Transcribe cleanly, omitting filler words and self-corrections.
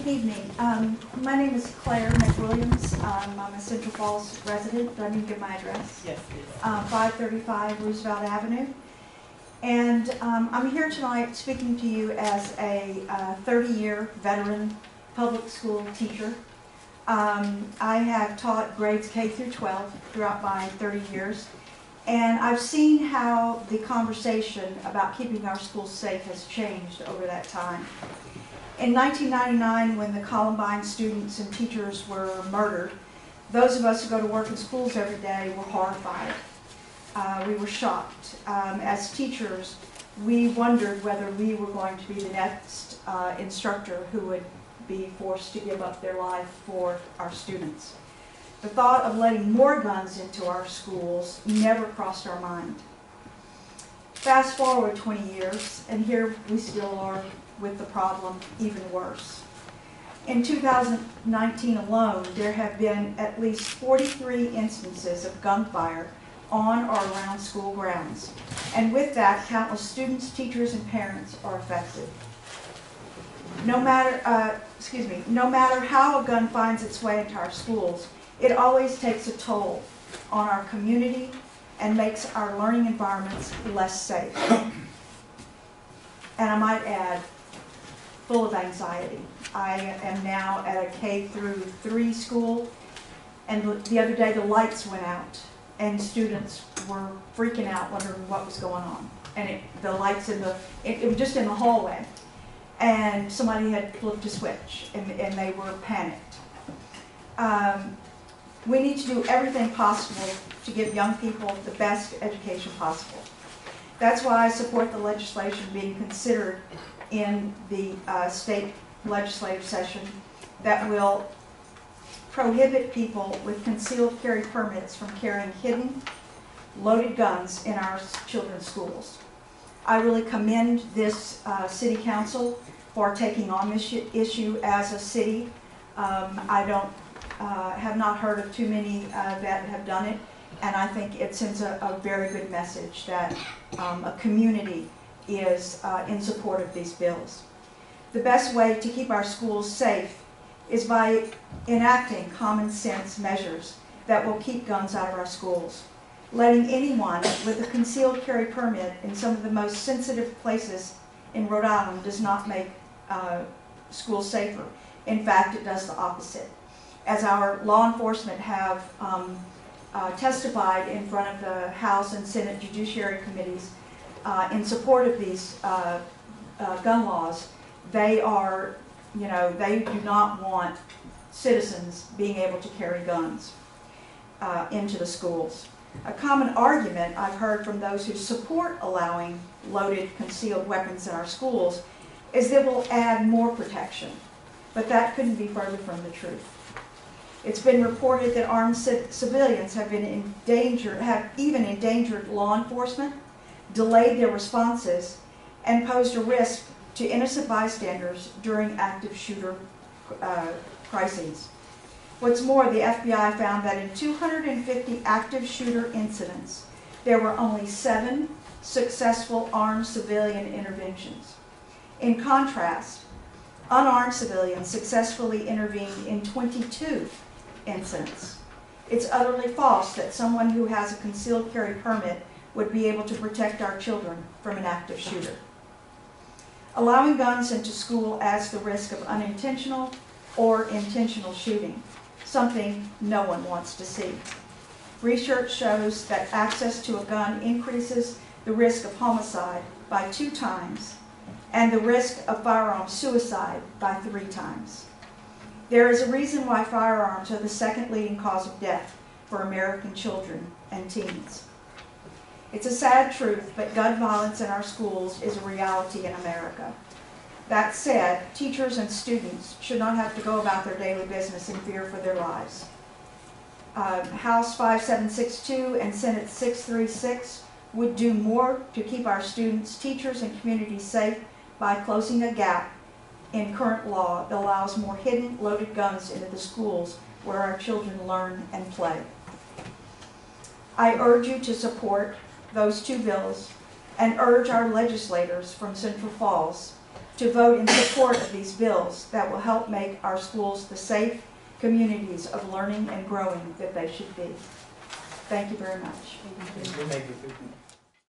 Good evening. My name is Claire McWilliams. I'm a Central Falls resident. Do I need to give my address? Yes, please. 535 Roosevelt Avenue. And I'm here tonight speaking to you as a 30-year veteran public school teacher. I have taught grades K through 12 throughout my 30 years. And I've seen how the conversation about keeping our schools safe has changed over that time. In 1999, when the Columbine students and teachers were murdered, those of us who go to work in schools every day were horrified. We were shocked. As teachers, we wondered whether we were going to be the next instructor who would be forced to give up their life for our students. The thought of letting more guns into our schools never crossed our mind. Fast forward 20 years, and here we still are with the problem even worse. In 2019 alone, there have been at least 43 instances of gunfire on or around school grounds. And with that, countless students, teachers, and parents are affected. No matter how a gun finds its way into our schools, it always takes a toll on our community and makes our learning environments less safe. And I might add, full of anxiety. I am now at a K through 3 school, and the other day the lights went out, and students were freaking out, wondering what was going on. And the lights it was just in the hallway, and somebody had flipped a switch, and they were panicked. We need to do everything possible to give young people the best education possible. That's why I support the legislation being considered in the state legislative session that will prohibit people with concealed carry permits from carrying hidden, loaded guns in our children's schools. I really commend this city council for taking on this issue as a city. I have not heard of too many that have done it, and I think it sends a very good message that a community is in support of these bills. The best way to keep our schools safe is by enacting common sense measures that will keep guns out of our schools. Letting anyone with a concealed carry permit in some of the most sensitive places in Rhode Island does not make schools safer. In fact, it does the opposite. As our law enforcement have testified in front of the House and Senate Judiciary Committees in support of these gun laws, they do not want citizens being able to carry guns into the schools. A common argument I've heard from those who support allowing loaded concealed weapons in our schools is that it will add more protection, but that couldn't be further from the truth. It's been reported that armed civilians have even endangered law enforcement, delayed their responses, and posed a risk to innocent bystanders during active shooter crises. What's more, the FBI found that in 250 active shooter incidents, there were only 7 successful armed civilian interventions. In contrast, unarmed civilians successfully intervened in 22 incidents. It's utterly false that someone who has a concealed carry permit would be able to protect our children from an active shooter. Allowing guns into school adds the risk of unintentional or intentional shooting, something no one wants to see. Research shows that access to a gun increases the risk of homicide by 2 times and the risk of firearm suicide by 3 times. There is a reason why firearms are the second leading cause of death for American children and teens. It's a sad truth, but gun violence in our schools is a reality in America. That said, teachers and students should not have to go about their daily business in fear for their lives. House 5762 and Senate 636 would do more to keep our students, teachers, and communities safe by closing a gap in current law that allows more hidden, loaded guns into the schools where our children learn and play. I urge you to support those 2 bills and urge our legislators from Central Falls to vote in support of these bills that will help make our schools the safe communities of learning and growing that they should be. Thank you very much. Thank you.